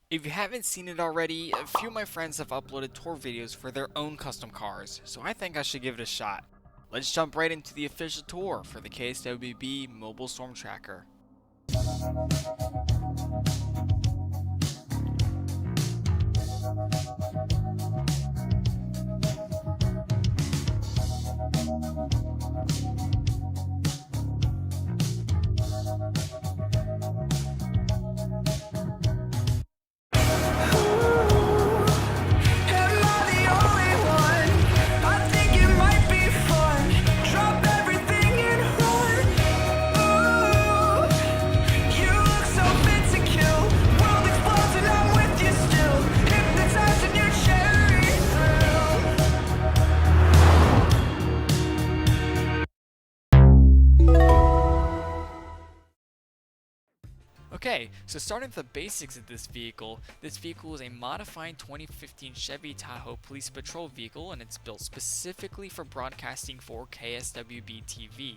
If you haven't seen it already, a few of my friends have uploaded tour videos for their own custom cars, so I think I should give it a shot. Let's jump right into the official tour for the KSWB Mobile Storm Tracker. Okay, so starting with the basics of this vehicle is a modified 2015 Chevy Tahoe Police Patrol vehicle, and it's built specifically for broadcasting for KSWB-TV.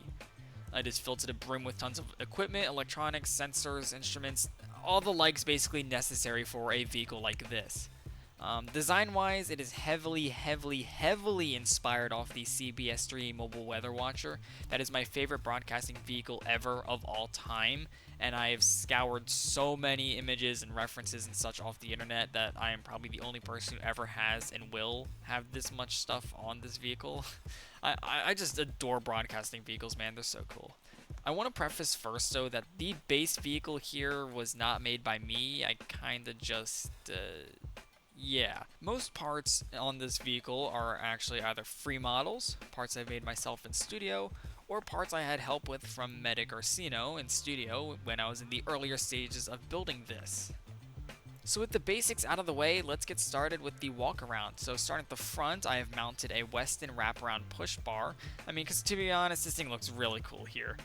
It is filled to the brim with tons of equipment, electronics, sensors, instruments, all the likes basically necessary for a vehicle like this. Design-wise, it is heavily inspired off the CBS3 Mobile Weather Watcher. That is my favorite broadcasting vehicle ever of all time, and I have scoured so many images and references and such off the internet that I am probably the only person who ever has and will have this much stuff on this vehicle. I just adore broadcasting vehicles, man. They're so cool. I want to preface first, though, that the base vehicle here was not made by me. I kinda just, yeah. Most parts on this vehicle are actually either free models, parts I made myself in studio, or parts I had help with from Medic Orsino in studio when I was in the earlier stages of building this. So with the basics out of the way, let's get started with the walk around. So starting at the front, I have mounted a Weston wraparound push bar. Because to be honest, this thing looks really cool here.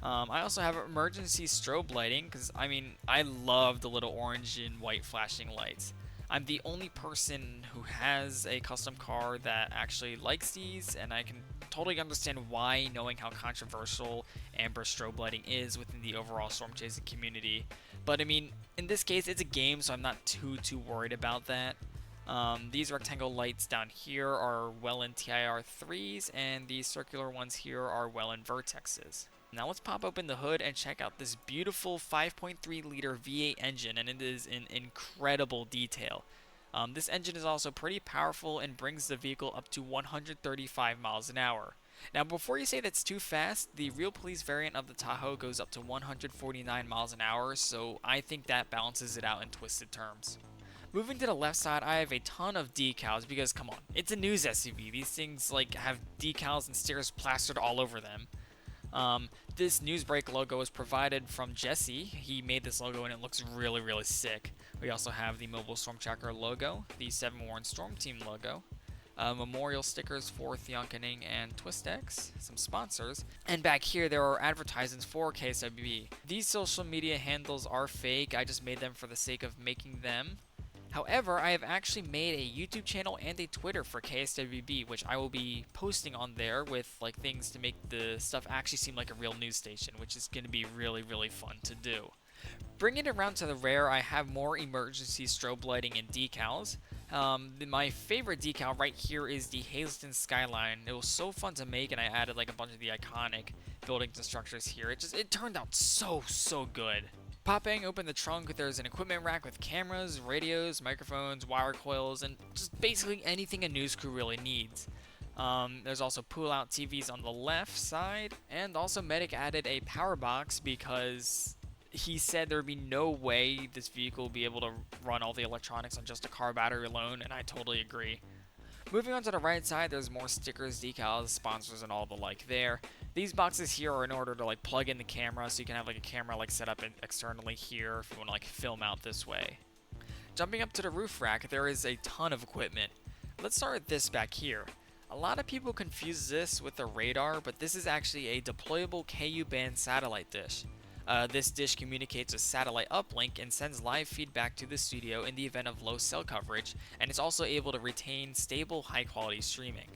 I also have emergency strobe lighting, because I love the little orange and white flashing lights. I'm the only person who has a custom car that actually likes these, and I can totally understand why, knowing how controversial amber strobe lighting is within the overall storm chasing community. But in this case, it's a game, so I'm not too worried about that. These rectangle lights down here are Welland TIR3s, and these circular ones here are Welland Vertexes. Now let's pop open the hood and check out this beautiful 5.3 liter V8 engine, and it is in incredible detail. This engine is also pretty powerful and brings the vehicle up to 135 miles an hour. Now before you say that's too fast, the real police variant of the Tahoe goes up to 149 miles an hour, so I think that balances it out in twisted terms. Moving to the left side, I have a ton of decals because, come on, it's a news SUV. These things have decals and stickers plastered all over them. This Newsbreak logo is provided from Jesse. He made this logo and it looks really sick. We also have the Mobile Storm Tracker logo, the 7 Warren Storm Team logo, memorial stickers for Theonkening and TwistX, some sponsors, and back here there are advertisements for KSWB. These social media handles are fake. I just made them for the sake of making them. However, I have actually made a YouTube channel and a Twitter for KSWB, which I will be posting on there with things to make the stuff actually seem like a real news station, which is going to be really fun to do. Bringing it around to the rear, I have more emergency strobe lighting and decals. My favorite decal right here is the Hazleton Skyline. It was so fun to make, and I added a bunch of the iconic buildings and structures here. It turned out so good. Popping open the trunk, there's an equipment rack with cameras, radios, microphones, wire coils, and just basically anything a news crew really needs. There's also pull-out TVs on the left side, and also Medic added a power box because he said there would be no way this vehicle would be able to run all the electronics on just a car battery alone, and I totally agree. Moving on to the right side, there's more stickers, decals, sponsors, and all the like there. These boxes here are in order to plug in the camera, so you can have a camera set up externally here if you want to film out this way. Jumping up to the roof rack, there is a ton of equipment. Let's start with this back here. A lot of people confuse this with a radar, but this is actually a deployable Ku-band satellite dish. This dish communicates a satellite uplink and sends live feedback to the studio in the event of low cell coverage, and it's also able to retain stable, high-quality streaming.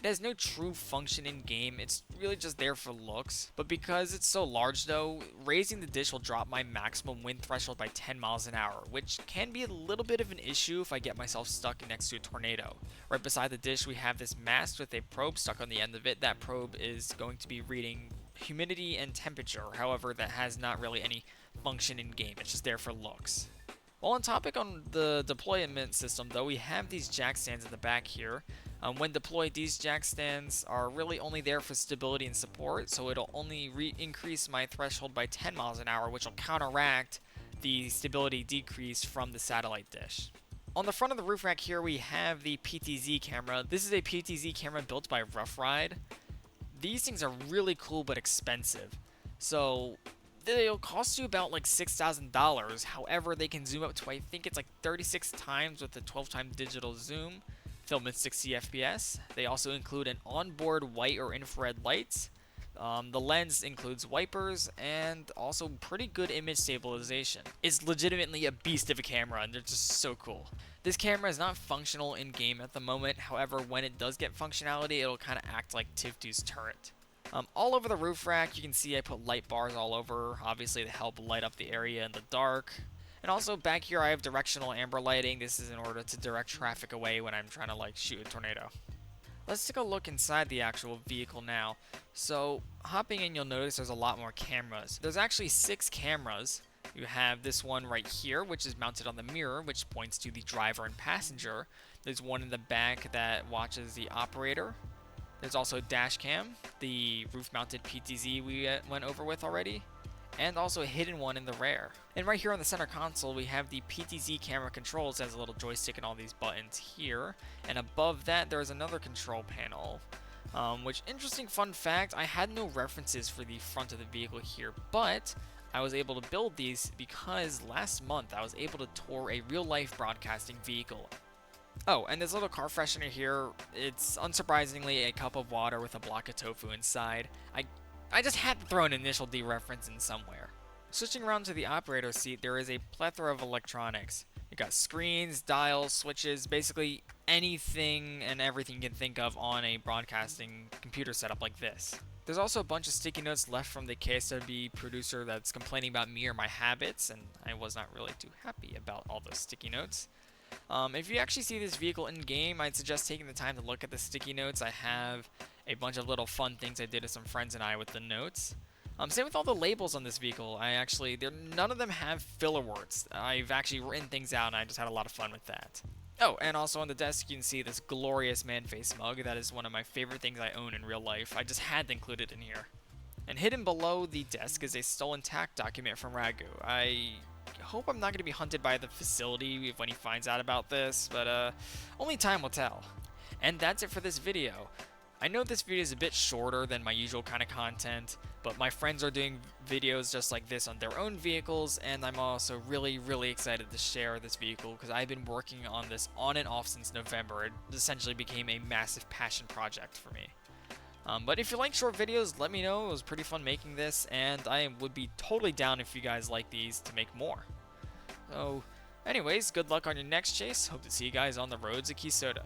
It has no true function in game, it's really just there for looks. But because it's so large though, raising the dish will drop my maximum wind threshold by 10 miles an hour, which can be a little bit of an issue if I get myself stuck next to a tornado. Right beside the dish we have this mast with a probe stuck on the end of it. That probe is going to be reading humidity and temperature, however that has not really any function in game, it's just there for looks. While on topic on the deployment system though, we have these jack stands in the back here. When deployed, these jack stands are really only there for stability and support, so it'll only increase my threshold by 10 miles an hour, which will counteract the stability decrease from the satellite dish. On the front of the roof rack here we have the PTZ camera. This is a PTZ camera built by Rough Ride. These things are really cool but expensive. So they'll cost you about like $6,000. However, they can zoom up to I think it's like 36 times with a 12 time digital zoom, film at 60 FPS. They also include an onboard white or infrared lights. The lens includes wipers and also pretty good image stabilization. It's legitimately a beast of a camera and they're just so cool. This camera is not functional in game at the moment, however when it does get functionality it'll kind of act like Tiv2's turret. All over the roof rack you can see I put light bars all over, obviously to help light up the area in the dark. And also back here I have directional amber lighting. This is in order to direct traffic away when I'm trying to like shoot a tornado. Let's take a look inside the actual vehicle now. So hopping in you'll notice there's a lot more cameras. There's actually 6 cameras. You have this one right here which is mounted on the mirror which points to the driver and passenger. There's one in the back that watches the operator. There's also a dash cam, the roof mounted PTZ we went over with already, and also a hidden one in the rear. And right here on the center console we have the PTZ camera controls. It has a little joystick and all these buttons here, and above that there's another control panel. Which, interesting fun fact, I had no references for the front of the vehicle here, but I was able to build these because last month I was able to tour a real life broadcasting vehicle. Oh, and this little car freshener here, it's unsurprisingly a cup of water with a block of tofu inside. I just had to throw an initial D reference in somewhere. Switching around to the operator seat, there is a plethora of electronics. You got screens, dials, switches, basically anything and everything you can think of on a broadcasting computer setup like this. There's also a bunch of sticky notes left from the KSWB producer that's complaining about me or my habits, and I was not really too happy about all those sticky notes. If you actually see this vehicle in game, I'd suggest taking the time to look at the sticky notes. I have a bunch of little fun things I did with some friends and I with the notes. Same with all the labels on this vehicle. None of them have filler words. I've actually written things out and I just had a lot of fun with that. Oh, and also on the desk you can see this glorious man face mug. That is one of my favorite things I own in real life. I just had to include it in here. And hidden below the desk is a stolen tack document from Ragu. I hope I'm not going to be hunted by the facility when he finds out about this, but only time will tell. And that's it for this video. I know this video is a bit shorter than my usual kind of content, but my friends are doing videos just like this on their own vehicles, and I'm also really excited to share this vehicle because I've been working on this on and off since November. It essentially became a massive passion project for me. But if you like short videos, let me know. It was pretty fun making this, and I would be totally down if you guys like these to make more. So, anyways, good luck on your next chase. Hope to see you guys on the roads of Keysota.